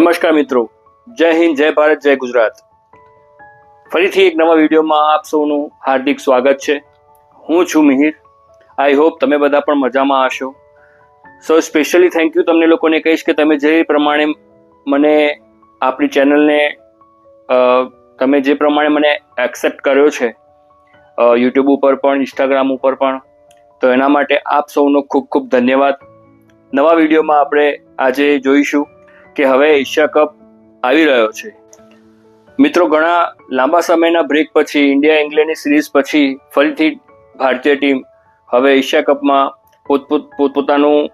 નમસ્કાર મિત્રો, જય હિન્દ, જય ભારત, જય ગુજરાત. ફરીથી એક નવા વિડીયોમાં આપ સૌનું હાર્દિક સ્વાગત છે. હું છું મિહિર. આઈ હોપ તમે બધા પણ મજામાં હશો. સો સ્પેશિયલી થેન્ક યુ તમને લોકોને કહીશ કે તમે જે પ્રમાણે મને આપણી ચેનલને તમે જે પ્રમાણે મને એક્સેપ્ટ કર્યો છે યુટ્યુબ ઉપર પણ, ઇન્સ્ટાગ્રામ ઉપર પણ, તો એના માટે આપ સૌનો ખૂબ ખૂબ ધન્યવાદ. નવા વિડીયોમાં આપણે આજે જોઈશું કે હવે એશિયા કપ આવી રહ્યો છે. મિત્રો, ઘણા લાંબા સમયના બ્રેક પછી ઇન્ડિયા ઇંગ્લેન્ડની સિરીઝ પછી ફરીથી ભારતીય ટીમ હવે એશિયા કપમાં પોતપોતાનું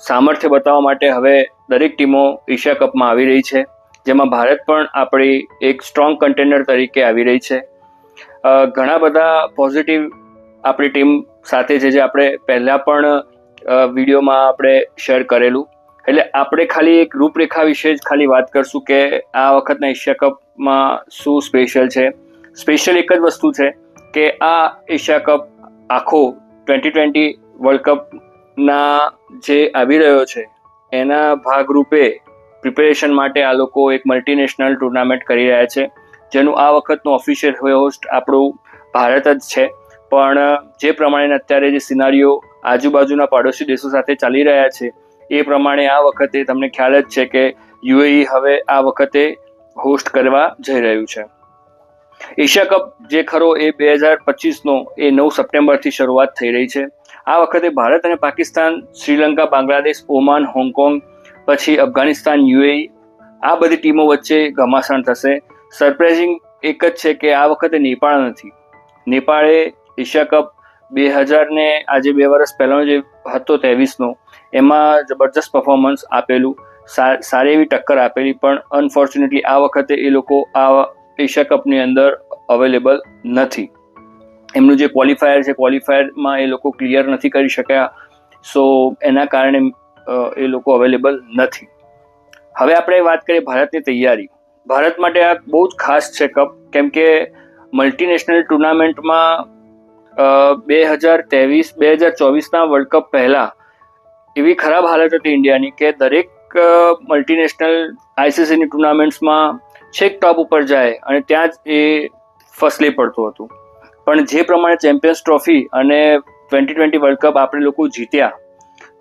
સામર્થ્ય બતાવવા માટે હવે દરેક ટીમો એશિયા કપમાં આવી રહી છે, જેમાં ભારત પણ આપણી એક સ્ટ્રોંગ કન્ટેન્ડર તરીકે આવી રહી છે. ઘણા બધા પોઝિટિવ આપણી ટીમ સાથે છે, જે આપણે પહેલાં પણ વિડીયોમાં આપણે શેર કરેલું. એટલે આપણે ખાલી એક રૂપરેખા વિશે જ ખાલી વાત કરશું કે આ વખતના એશિયા કપમાં શું સ્પેશિયલ છે. સ્પેશિયલ એક જ વસ્તુ છે કે આ એશિયા કપ આખો 2020 વર્લ્ડ કપના જે આવી રહ્યો છે એના ભાગરૂપે પ્રિપેરેશન માટે આ લોકો એક મલ્ટીનેશનલ ટુર્નામેન્ટ કરી રહ્યા છે, જેનું આ વખતનું ઓફિશિયલ હોસ્ટ આપણું ભારત જ છે. પણ જે પ્રમાણે અત્યારે જે સિનારીઓ આજુબાજુના પાડોશી દેશો સાથે ચાલી રહ્યા છે એ પ્રમાણે આ વખતે તમને ખ્યાલ જ છે કે યુએઈ હવે આ વખતે હોસ્ટ કરવા જઈ રહ્યું છે. એશિયા કપ જે ખરો એ 2025નો એ 9 સપ્ટેમ્બરથી શરૂઆત થઈ રહી છે. આ વખતે ભારત અને પાકિસ્તાન, શ્રીલંકા, બાંગ્લાદેશ, ઓમાન, હોંગકોંગ, પછી અફઘાનિસ્તાન, યુએઈ આ બધી ટીમો વચ્ચે ઘમાસાણ થશે. સરપ્રાઇઝિંગ એક જ છે કે આ વખતે નેપાળ નથી. નેપાળે એશિયા કપ 2000 ને આજે 2 વર્ષ પહેલાનો જે હતો 23નો એમાં જબરજસ્ત પરફોર્મન્સ આપેલું, સારી એવી ટક્કર આપેલી, પણ અનફોર્ચ્યુનેટલી આ વખતે એ લોકો આ એશિયા કપની અંદર અવેલેબલ નથી. એમનું જે ક્વોલિફાયર છે ક્વોલિફાયરમાં એ લોકો ક્લિયર નથી કરી શક્યા. સો એના કારણે એ લોકો અવેલેબલ નથી. હવે આપણે વાત કરીએ ભારતની તૈયારી. ભારત માટે આ બહુ જ ખાસ છે કપ, કેમ કે મલ્ટીનેશનલ ટુર્નામેન્ટમાં 2024ના વર્લ્ડ કપ પહેલાં એવી ખરાબ હાલત હતી ઇન્ડિયાની કે દરેક મલ્ટીનેશનલ આઈસીસીની ટુર્નામેન્ટ્સમાં છેક ટોપ ઉપર જાય અને ત્યાં જ એ ફસલી પડતું હતું. પણ જે પ્રમાણે ચેમ્પિયન્સ ટ્રોફી અને 2020 વર્લ્ડ કપ આપણે લોકો જીત્યા,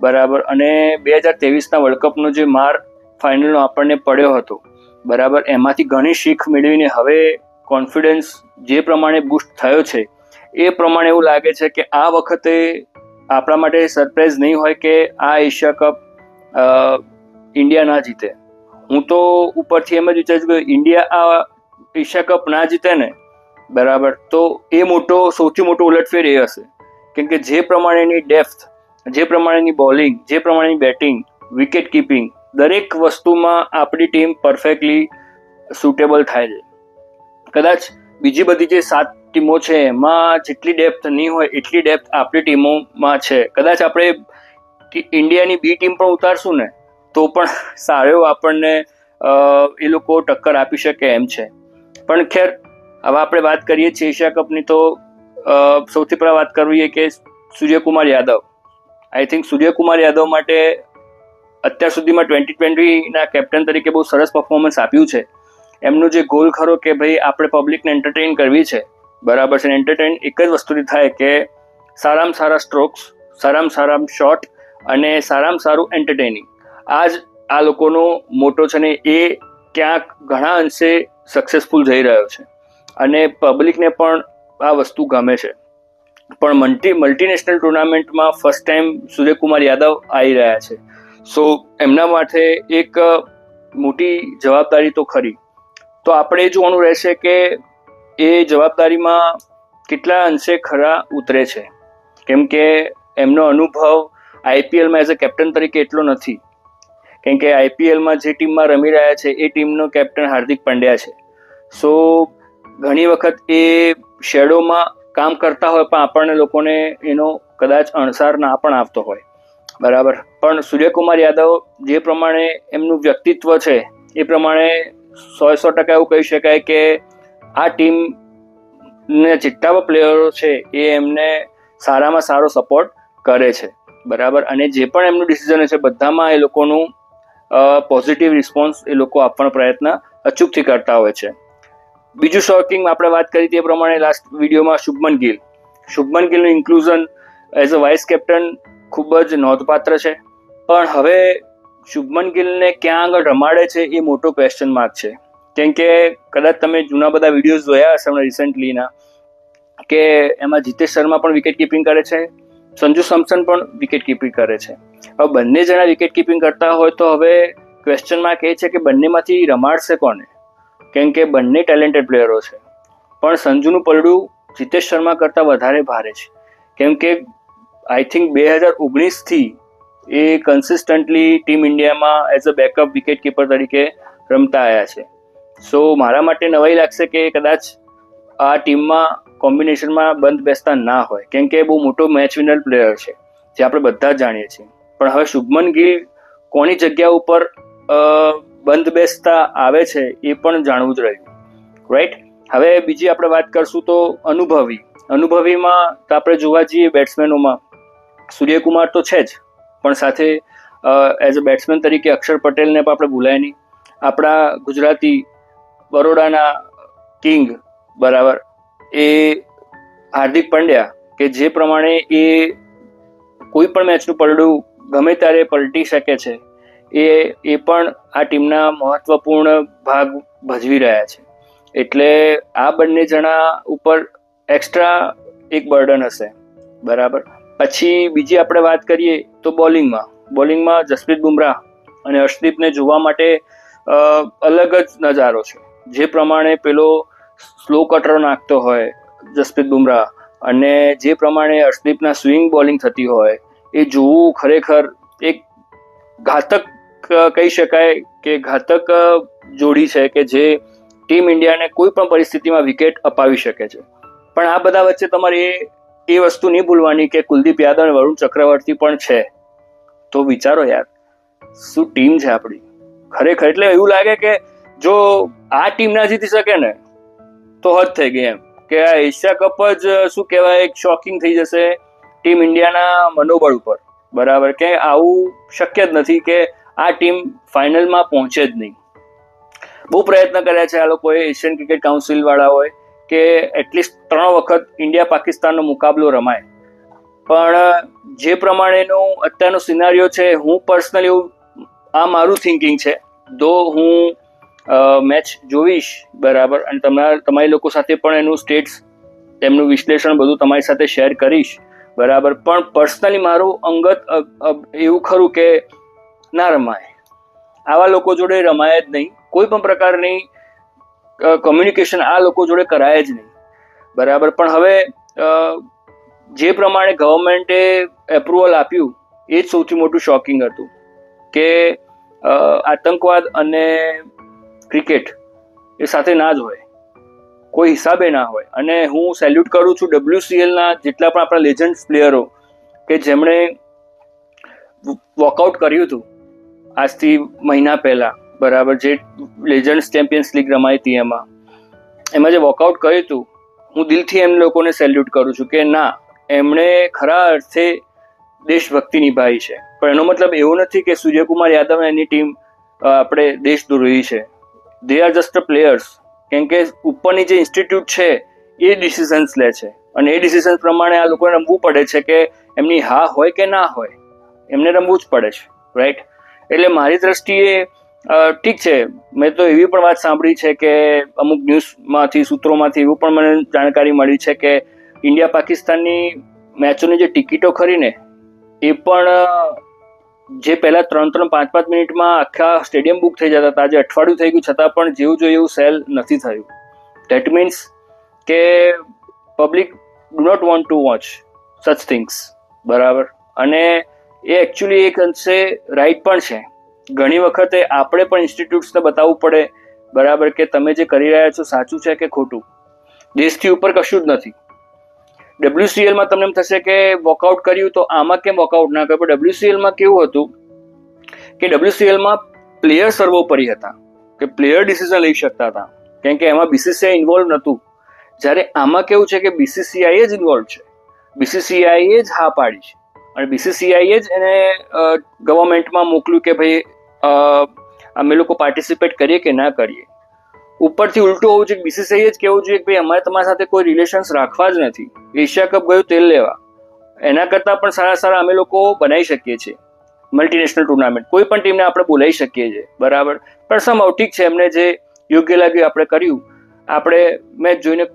બરાબર, અને 2023ના વર્લ્ડ કપનો જે માર ફાઇનલનો આપણને પડ્યો હતો, બરાબર, એમાંથી ઘણી શીખ મેળવીને હવે કોન્ફિડન્સ જે પ્રમાણે બૂસ્ટ થયો છે એ પ્રમાણે એવું લાગે છે કે આ વખતે આપણા માટે સરપ્રાઈઝ નહીં હોય કે આ એશિયા કપ ઇન્ડિયા ના જીતે. હું તો ઉપરથી એમ જ વિચારું છું કે ઇન્ડિયા આ એશિયા કપ ના જીતે ને, બરાબર, તો એ સૌથી મોટો ઉલટફેર એ હશે. કેમ કે જે પ્રમાણેની ડેપ્થ, જે પ્રમાણેની બોલિંગ, જે પ્રમાણેની બેટિંગ, વિકેટ કીપિંગ, દરેક વસ્તુમાં આપણી ટીમ પરફેક્ટલી સુટેબલ થાય છે. કદાચ બીજી બધી જે 7 ટીમો છે એમાં જેટલી ડેપ્થ નહીં હોય એટલી ડેપ્થ આપણી ટીમોમાં છે. કદાચ આપણે ઇન્ડિયાની બી ટીમ પણ ઉતારશું ને તો પણ સારો આપણને એ લોકો ટક્કર આપી શકે એમ છે. પણ ખેર, હવે આપણે વાત કરીએ છીએ એશિયા કપની, તો સૌથી પહેલાં વાત કરવી કે સૂર્યકુમાર યાદવ. આઈ થિંક સૂર્યકુમાર યાદવ માટે અત્યાર સુધીમાં 2020ના કેપ્ટન તરીકે બહુ સરસ પરફોર્મન્સ આપ્યું છે. એમનું જે ગોલ ખરો કે ભાઈ આપણે પબ્લિકને એન્ટરટેઇન કરવી છે, બરાબર છે. એન્ટરટેઇન એક જ વસ્તુથી થાય કે સારામાં સારા સ્ટ્રોક્સ, સારામાં સારા શોટ અને સારામાં સારું એન્ટરટેનિંગ. આ જ આ લોકોનો મોટો છે ને એ ક્યાંક ઘણા અંશે સક્સેસફુલ જઈ રહ્યો છે અને પબ્લિકને પણ આ વસ્તુ ગમે છે. પણ મલ્ટીનેશનલ ટુર્નામેન્ટમાં ફર્સ્ટ ટાઈમ સૂર્યકુમાર યાદવ આવી રહ્યા છે. સો એમના માટે એક મોટી જવાબદારી તો ખરી. તો આપણે એ જોવાનું રહેશે કે એ જવાબદારીમાં કેટલા અંશે ખરા ઉતરે છે, કેમ કે એમનો અનુભવ આઈપીએલમાં એઝ અ કેપ્ટન તરીકે એટલો નથી. કેમ કે આઈપીએલમાં જે ટીમમાં રમી રહ્યા છે એ ટીમનો કેપ્ટન હાર્દિક પંડ્યા છે. સો ઘણી વખત એ શેડોમાં કામ કરતા હોય પણ આપણને લોકોને એનો કદાચ અણસાર ના પણ આવતો હોય, બરાબર. પણ સૂર્યકુમાર યાદવ જે પ્રમાણે એમનું વ્યક્તિત્વ છે એ પ્રમાણે 100% એવું કહી શકાય કે આ ટીમને જેટલા પણ પ્લેયરો છે એ એમને સારામાં સારો સપોર્ટ કરે છે, બરાબર. અને જે પણ એમનું ડિસિઝન છે બધામાં એ લોકોનું પોઝિટિવ રિસ્પોન્સ એ લોકો આપવાનો પ્રયત્ન અચૂકથી કરતા હોય છે. બીજું શોકિંગ આપણે વાત કરી તે પ્રમાણે લાસ્ટ વિડીયોમાં શુભમન ગિલનું inclusion as a vice captain ખૂબ જ નોંધપાત્ર છે. પણ હવે શુભમન ગિલને ક્યાં આગળ રમાડે છે એ મોટો ક્વેશ્ચન માર્ક છે. કેમ કે કદાચ તમે જૂના બધા વિડીયોઝ જોયા હશે હમણાં રિસન્ટલીના, કે એમાં જીતેશ શર્મા પણ વિકેટ કીપિંગ કરે છે, સંજુ સેમસન પણ વિકેટ કીપિંગ કરે છે. હવે બંને જણા વિકેટ કીપિંગ કરતા હોય તો હવે ક્વેશ્ચન માર્ક એ છે કે બંનેમાંથી રમાડશે કોને? કેમ કે બંને ટેલેન્ટેડ પ્લેયરો છે, પણ સંજુનું પલડું જીતેશ શર્મા કરતાં વધારે ભારે છે. કેમ કે આઈ થિંક 2019થી એ કન્સિસ્ટન્ટલી ટીમ ઇન્ડિયામાં as a backup wicket keeper તરીકે રમતા આવ્યા છે. સો મારા માટે નવાઈ લાગશે કે કદાચ આ ટીમમાં કોમ્બિનેશનમાં બંધ બેસતા ના હોય, કેમ કે બહુ મોટો મેચ વિનર પ્લેયર છે જે આપણે બધા જ જાણીએ છીએ. પણ હવે શુભમન ગિલ કોની જગ્યા ઉપર બંધ બેસતા આવે છે એ પણ જાણવું જ રહ્યું, રાઈટ. હવે બીજી આપણે વાત કરશું તો અનુભવીમાં તો આપણે જોવા જઈએ બેટ્સમેનોમાં સૂર્યકુમાર તો છે જ, પણ સાથે એઝ અ બેટ્સમેન તરીકે અક્ષર પટેલને પણ આપણે ભૂલાય નહીં. આપણા ગુજરાતી બરોડાના કિંગ બરાબર એ હાર્દિક પંડ્યા, કે જે પ્રમાણે એ કોઈ પણ મેચનું પલડું ગમે ત્યારે પલટી શકે છે, એ પણ આ ટીમના મહત્વપૂર્ણ ભાગ ભજવી રહ્યા છે. એટલે આ બંને જણા ઉપર એક્સ્ટ્રા એક બર્ડન હશે, બરાબર. પછી બીજી આપણે વાત કરીએ તો બોલિંગમાં જસપ્રીત બુમરાહ અને હર્ષદીપને જોવા માટે અલગ જ નજારો છે. જે પ્રમાણે પેલો સ્લો કટર નાખતો હોય જસપ્રીત બુમરાહ અને જે પ્રમાણે હર્ષદીપના સ્વિંગ બોલિંગ થતી હોય, એ જોવું ખરેખર એક ઘાતક કહી શકાય કે ઘાતક જોડી છે કે જે ટીમ ઇન્ડિયાને કોઈ પણ પરિસ્થિતિમાં વિકેટ અપાવી શકે છે. પણ આ બધા વચ્ચે તમારે એ વસ્તુ નહીં ભૂલવાની કે કુલદીપ યાદવ અને વરુણ ચક્રવર્તી પણ છે. તો વિચારો યાર, શું ટીમ છે આપણી ખરેખર. એટલે એવું લાગે કે જો આ ટીમ ના જીતી શકે ને તો હદ થઈ ગઈ, એમ કે આ એશિયા કપ જ શું કહેવાય એક શોકિંગ થઈ જશે ટીમ ઇન્ડિયાના મનોબળ ઉપર, બરાબર. કે આવું શક્ય જ નથી કે આ ટીમ ફાઇનલમાં પહોંચે જ નહીં. બહુ પ્રયત્ન કર્યા છે આ લોકોએ, એશિયન ક્રિકેટ કાઉન્સિલ વાળાઓએ, કે એટલીસ્ટ 3 વખત ઇન્ડિયા પાકિસ્તાનનો મુકાબલો રમાય. પણ જે પ્રમાણેનું અત્યારનો સિનારીઓ છે, હું પર્સનલી આ મારું થિંકિંગ છે, દો હું મેચ જોઈશ બરાબર, અને તમારી લોકો સાથે પણ એનું સ્ટેટ્સ તેમનું વિશ્લેષણ બધું તમારી સાથે શેર કરીશ, બરાબર. પણ પર્સનલી મારું અંગત એવું ખરું કે ના રમાય, આવા લોકો જોડે રમાય જ નહીં. કોઈ પણ પ્રકારની કોમ્યુનિકેશન આ લોકો જોડે કરાય જ નહીં, બરાબર. પણ હવે જે પ્રમાણે ગવર્મેન્ટે એપ્રુવલ આપ્યું એ જ સૌથી મોટું શોકિંગ હતું કે આતંકવાદ અને ક્રિકેટ એ સાથે ના જ હોય, કોઈ હિસાબે ના હોય. અને હું સેલ્યુટ કરું છું WCLના જેટલા પણ આપણા લેજન્ડ્સ પ્લેયરો કે જેમણે વોકઆઉટ કર્યું હતું આજથી મહિના પહેલા, બરાબર. જે લેજન્ડ્સ ચેમ્પિયન્સ લીગ રમાઈ હતી એમાં જે વોકઆઉટ કર્યું હતું, હું દિલથી એમ લોકોને સેલ્યુટ કરું છું કે ના, એમણે ખરા અર્થે દેશભક્તિ નિભાવી છે. પણ એનો મતલબ એવો નથી કે સૂર્યકુમાર યાદવ એની ટીમ આપણે દેશદ્રોહી છે. They are just a players. કેમ કે ઉપરની જે ઇન્સ્ટિટ્યૂટ છે એ ડિસિઝન્સ લે છે, અને એ ડિસિઝન પ્રમાણે આ લોકોને રમવું પડે છે કે એમની હા હોય કે ના હોય, એમને રમવું જ પડે છે, રાઈટ. એટલે મારી દ્રષ્ટિએ ઠીક છે. મેં તો એવી પણ વાત સાંભળી છે કે અમુક ન્યૂઝમાંથી સૂત્રોમાંથી એવું પણ મને જાણકારી મળી છે કે ઇન્ડિયા પાકિસ્તાનની મેચોની જે ટિકિટો ખરીને એ પણ જે પહેલા 3-5 મિનિટમાં આખા સ્ટેડિયમ બુક થઈ જતા હતા, આજે અઠવાડિયું થઈ ગયું છતાં પણ જેવું જોઈએ એવું સેલ નથી થયું. ધેટ મીન્સ કે public do not want to watch such things, બરાબર. અને એ એકચ્યુઅલી એક અંશે રાઈટ પણ છે. ઘણી વખતે આપણે પણ ઇન્સ્ટિટ્યૂટ્સને બતાવવું પડે, બરાબર, કે તમે જે કરી રહ્યા છો સાચું છે કે ખોટું. દેશથી ઉપર કશું જ નથી. WCLમાં તમને એમ થશે કે વોકઆઉટ કર્યું તો આમાં કેમ વોકઆઉટ ના કર્યું? પણ WCLમાં કેવું હતું કે WCLમાં પ્લેયર સર્વોપરી હતા, કે પ્લેયર ડિસિઝન લઈ શકતા હતા, કેમ કે એમાં BCCI ઇન્વોલ્વ નહોતું. જ્યારે આમાં કેવું છે કે BCCI જ ઇન્વોલ્વ છે, BCCI જ હા પાડી છે, અને BCCI જ એને ગવર્મેન્ટમાં મોકલ્યું કે ભાઈ અમે લોકો પાર્ટિસિપેટ કરીએ કે ના કરીએ. ઉપરથી ઉલટું હોવું જોઈએ, બીસીસીઆઈ જ કહેવું જોઈએ કે ભાઈ અમારે તમારી સાથે કોઈ રિલેશન્સ રાખવા જ નથી. એશિયા કપ ગયું તેલ લેવા, એના કરતાં પણ સારા સારા અમે લોકો બનાવી શકીએ છીએ મલ્ટીનેશનલ ટુર્નામેન્ટ. કોઈ પણ ટીમને આપણે બોલાવી શકીએ છીએ, બરાબર. પણ સમાવ ઠીક છે, એમને જે યોગ્ય લાગ્યું આપણે કર્યું. આપણે મેચ જોઈને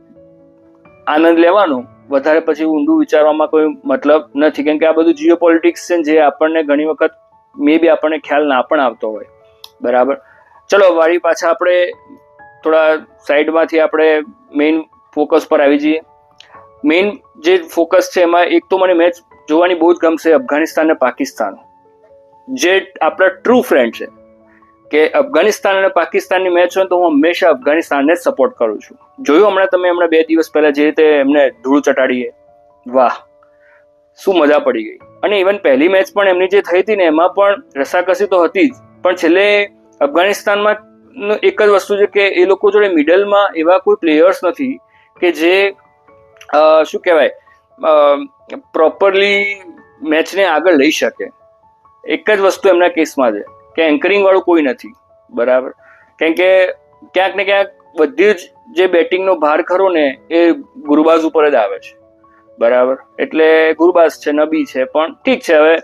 આનંદ લેવાનો, વધારે પછી ઊંડું વિચારવામાં કોઈ મતલબ નથી, કેમ કે આ બધું જીઓ પોલિટિક્સ છે જે આપણને ઘણી વખત મે બી આપણને ખ્યાલ ના પણ આવતો હોય, બરાબર. ચલો વાળી પાછા આપણે થોડા સાઈડમાંથી આપણે મેઇન ફોકસ પર આવી જઈએ. મેઇન જે ફોકસ છે એમાં એક તો મને મેચ જોવાની બહુ જ ગમશે અફઘાનિસ્તાન અને પાકિસ્તાન, જે આપણા ટ્રુ ફ્રેન્ડ છે. કે અફઘાનિસ્તાન અને પાકિસ્તાનની મેચ હોય તો હું હંમેશા અફઘાનિસ્તાનને જ સપોર્ટ કરું છું. જોયું હમણાં 2 દિવસ પહેલા જે રીતે એમને ધૂળ ચટાડીએ, વાહ શું મજા પડી ગઈ. અને ઇવન પહેલી મેચ પણ એમની જે થઈ હતી ને એમાં પણ રસાકસી તો હતી જ, પણ છેલ્લે અફઘાનિસ્તાનમાં એક જ વસ્તુ છે કે એ લોકો જોડે મિડલમાં એવા કોઈ પ્લેયર્સ નથી કે જે શું કહેવાય પ્રોપરલી મેચને આગળ લઈ શકે. એક જ વસ્તુ એમના કેસમાં છે કે એન્કરિંગ વાળું કોઈ નથી, બરાબર. કેમ કે ક્યાંક ને ક્યાંક બધી જ જે બેટિંગનો ભાર ખરો ને એ ગુરબાઝ ઉપર જ આવે છે, બરાબર. એટલે ગુરબાઝ છે, નબી છે, પણ ઠીક છે હવે,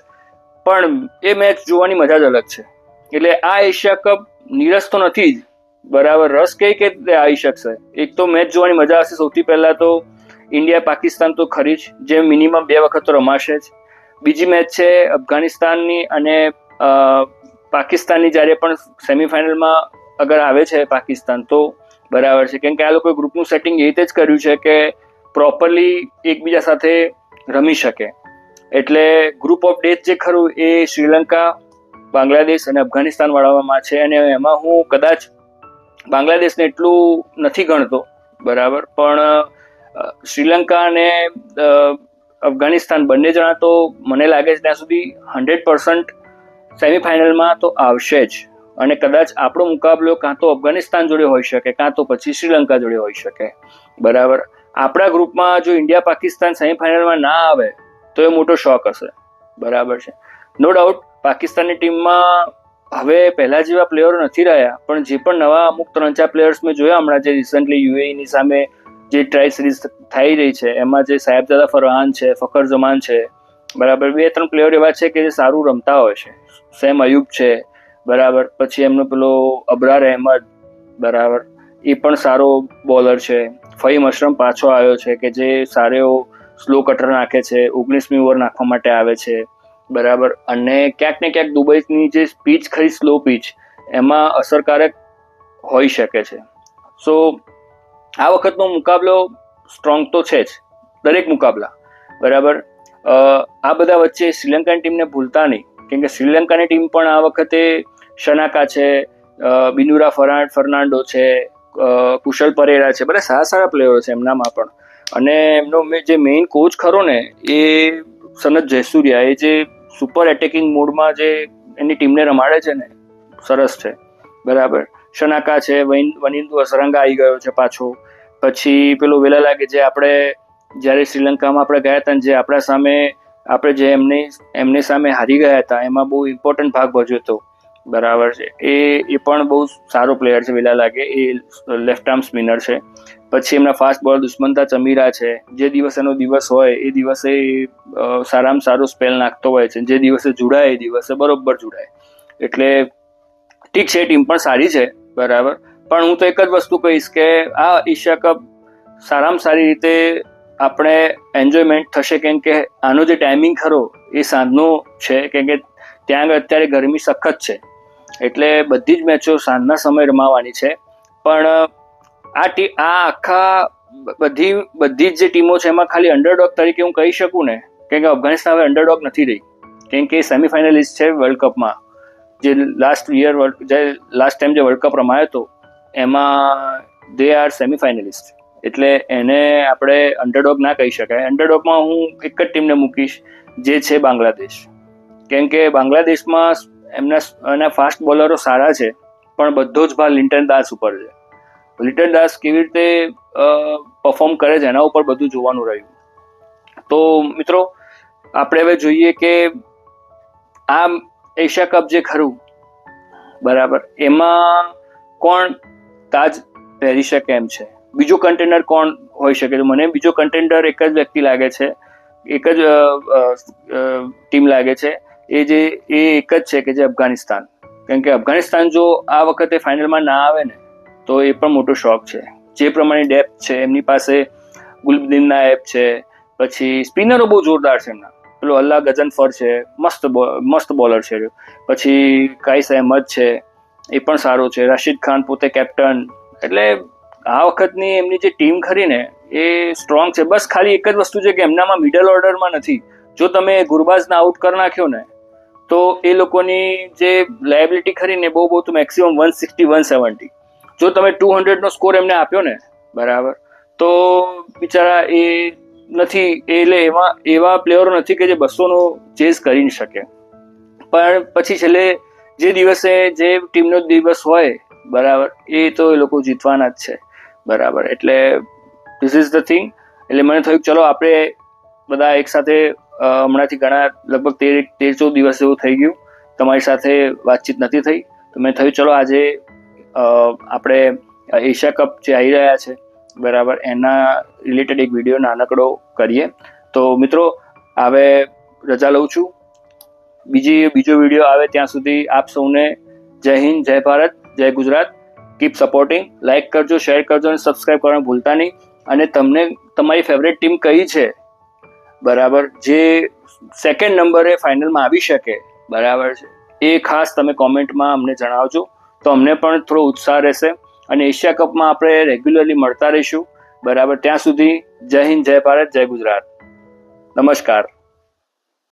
પણ એ મેચ જોવાની મજા જ અલગ છે. એટલે આ એશિયા કપ નીરસ તો નથી જ, બરાબર. રસ કઈ કે આવી શકશે. એક તો મેચ જોવાની મજા હશે. સૌથી પહેલા તો ઇન્ડિયા પાકિસ્તાન તો ખરી જ, જે મિનિમમ 2 વખત તો રમાશે જ. બીજી મેચ છે અફઘાનિસ્તાનની અને પાકિસ્તાનની, જ્યારે પણ સેમીફાઇનલમાં અગર આવે છે પાકિસ્તાન તો બરાબર છે, કેમ કે આ લોકોએ ગ્રુપનું સેટિંગ એ રીતે જ કર્યું છે કે પ્રોપરલી એકબીજા સાથે રમી શકે. એટલે ગ્રુપ ઓફ ડેથ જે ખરું એ શ્રીલંકા, બાંગ્લાદેશ અને અફઘાનિસ્તાન વાળામાં છે. અને એમાં હું કદાચ બાંગ્લાદેશને એટલું નથી ગણતો, બરાબર, પણ શ્રીલંકા અને અફઘાનિસ્તાન બંને જણા તો મને લાગે છે ત્યાં સુધી 100% સેમીફાઇનલમાં તો આવશે જ. અને કદાચ આપણો મુકાબલો કાં તો અફઘાનિસ્તાન જોડે હોઈ શકે, કાં તો પછી શ્રીલંકા જોડે હોઈ શકે, બરાબર. આપણા ગ્રુપમાં જો ઇન્ડિયા પાકિસ્તાન સેમીફાઇનલમાં ના આવે તો એ મોટો શોક હશે, બરાબર છે. નો ડાઉટ પાકિસ્તાનની ટીમમાં હવે પહેલા જેવા પ્લેયરો નથી રહ્યા, પણ જે પણ નવા અમુક 3-4 પ્લેયર્સ મેં જોયા હમણાં, જે રિસન્ટલી યુએઈની સામે જે ટ્રાય સિરીઝ થઈ રહી છે એમાં જે સાહેબજાદા ફરહાન છે, ફખર જમાન છે, બરાબર. 2-3 પ્લેયર એવા છે કે જે સારું રમતા હોય છે. સેમ અયુબ છે, બરાબર. પછી એમનો પેલો અબરાર અહેમદ, બરાબર, એ પણ સારો બોલર છે. ફહીમ અશરમ પાછો આવ્યો છે કે જે સારો સ્લો કટર નાખે છે, 19મી ઓવર નાખવા માટે આવે છે, બરાબર. અને ક્યાંક ને ક્યાંક દુબઈની જે પીચ ખરી સ્લો પીચ એમાં અસરકારક હોઈ શકે છે. સો આ વખતનો મુકાબલો સ્ટ્રોંગ તો છે જ, દરેક મુકાબલા, બરાબર. આ બધા વચ્ચે શ્રીલંકાની ટીમને ભૂલતા નહીં, કેમ કે શ્રીલંકાની ટીમ પણ આ વખતે શનાકા છે, બિનુરા ફર્નાન્ડો છે, કુશલ પરેરા છે, બધા સારા સારા પ્લેયરો છે એમનામાં પણ. અને એમનો જે મેઇન કોચ ખરો ને એ સનત જયસૂર્યા, એ જે સુપર એટેકિંગ મોડમાં જે એની ટીમને રમાડે છે ને, સરસ છે, બરાબર. શનાકા છે, વનિંદુ અસરંગા આવી ગયો છે પાછો. પછી પેલો વેલા લાગે જે આપણે જ્યારે શ્રીલંકામાં આપણે ગયા હતા, જે આપણા સામે આપણે જે એમની સામે હારી ગયા હતા, એમાં બહુ ઇમ્પોર્ટન્ટ ભાગ ભજવ્યો હતો, બરાબર છે. એ પણ બહુ સારો પ્લેયર છે વેલા લાગે, એ લેફ્ટ આર્મ સ્પિનર છે. પછી એમના ફાસ્ટ બોલર દુષ્મંતા ચમીરા છે, જે દિવસેનો દિવસ હોય એ દિવસે સારામાં સારો સ્પેલ નાખતો હોય છે, જે દિવસે જોડાય એ દિવસે બરોબર જોડાય. એટલે ઠીક છે, ટીમ પણ સારી છે, બરાબર. પણ હું તો એક જ વસ્તુ કહીશ કે આ એશિયા કપ સારામાં સારી રીતે આપણે એન્જોયમેન્ટ થશે, કેમ કે આનો જે ટાઈમિંગ ખરો એ સાંજનો છે, કેમ કે ત્યાં આગળ અત્યારે ગરમી સખત છે. એટલે બધી જ મેચો સાંજના સમય રમાવાની છે. પણ આ આખા બધી જ જે ટીમો છે એમાં ખાલી અંડરડોગ તરીકે હું કહી શકું ને, કેમ કે અફઘાનિસ્તાન હવે અંડરડોગ નથી રહી, કેમ કે સેમીફાઇનલિસ્ટ છે વર્લ્ડ કપમાં. જે લાસ્ટ ટાઈમ જે વર્લ્ડ કપ રમાયો હતો એમાં દે આર સેમીફાઇનલિસ્ટ. એટલે એને આપણે અંડરડોગ ના કહી શકાય. અંડરડોગમાં હું એક જ ટીમને મૂકીશ, જે છે બાંગ્લાદેશ. કેમ કે બાંગ્લાદેશમાં એના ફાસ્ટ બોલરો સારા છે, પણ બધો જ ભાર લિન્ટન દાસ ઉપર છે. લિન્ટન દાસ કેવી રીતે પરફોર્મ કરે છે એના ઉપર બધું જોવાનું રહ્યું. તો મિત્રો આપણે હવે જોઈએ કે આ એશિયા કપ જે ખરું બરાબર, એમાં કોણ તાજ પહેરી શકે એમ છે? બીજો કન્ટેન્ડર કોણ હોઈ શકે? તો મને બીજો કન્ટેન્ડર એક જ વ્યક્તિ લાગે છે, એક જ ટીમ લાગે છે, એ એક જ છે કે જે અફઘાનિસ્તાન. કેમ કે અફઘાનિસ્તાન જો આ વખતે ફાઇનલમાં ના આવે ને તો એ પણ મોટો શોક છે. જે પ્રમાણે ડેપ્થ છે એમની પાસે, ગુલબદીન નાયબ છે, પછી સ્પિનરો બહુ જોરદાર છે એમના, પેલો અલ્લાહ ગઝનફર છે, મસ્ત બોલર છે, પછી કાઈસ અહેમદ છે, એ પણ સારો છે, રશીદ ખાન પોતે કેપ્ટન. એટલે આ વખતની એમની જે ટીમ ખરી ને એ સ્ટ્રોંગ છે. બસ ખાલી એક જ વસ્તુ છે કે એમનામાં મિડલ ઓર્ડરમાં નથી. જો તમે ગુરબાઝને આઉટ કરી નાખ્યો ને તો એ લોકોની જે લાયબિલિટી ખરી ને બહુ તો મેક્સિમમ 160 170. જો તમે 200 નો સ્કોર એમને આપ્યો ને બરાબર, તો બિચારા એ નથી, એટલે એવા પ્લેયરો નથી કે જે 200 નો ચેઝ કરી શકે. પણ પછી છેલ્લે જે દિવસે જે ટીમનો દિવસ હોય બરાબર, એ તો એ લોકો જીતવાના જ છે બરાબર. એટલે ધીસ ઇઝ ધ થિંગ. એટલે મને થયું ચલો આપણે બધા એક સાથે, હમણાંથી ઘણા લગભગ 13-14 દિવસ જેવું થઈ ગયું તમારી સાથે વાતચીત નથી થઈ, તો મેં થયું ચલો આજે આપણે એશિયા કપ જે આવી રહ્યા છે બરાબર, એના રિલેટેડ એક વિડીયો નાનકડો કરીએ. તો મિત્રો હવે રજા લઉં છું. બીજો વિડીયો આવે ત્યાં સુધી આપ સૌને જય હિન્દ, જય ભારત, જય ગુજરાત. Keep supporting. લાઈક કરજો, શેર કરજો અને સબસ્ક્રાઈબ કરવાનું ભૂલતા નહીં. અને તમને તમારી ફેવરેટ ટીમ કઈ છે બરાબર, જે સેકન્ડ નંબરે ફાઇનલમાં આવી શકે બરાબર છે, એ ખાસ તમે કોમેન્ટમાં અમને જણાવજો, તો અમને પણ થોડો ઉત્સાહ રહેશે. અને એશિયા કપમાં આપણે રેગ્યુલરલી મળતા રહીશું બરાબર. ત્યાં સુધી જય હિન્દ, જય ભારત, જય ગુજરાત. નમસ્કાર.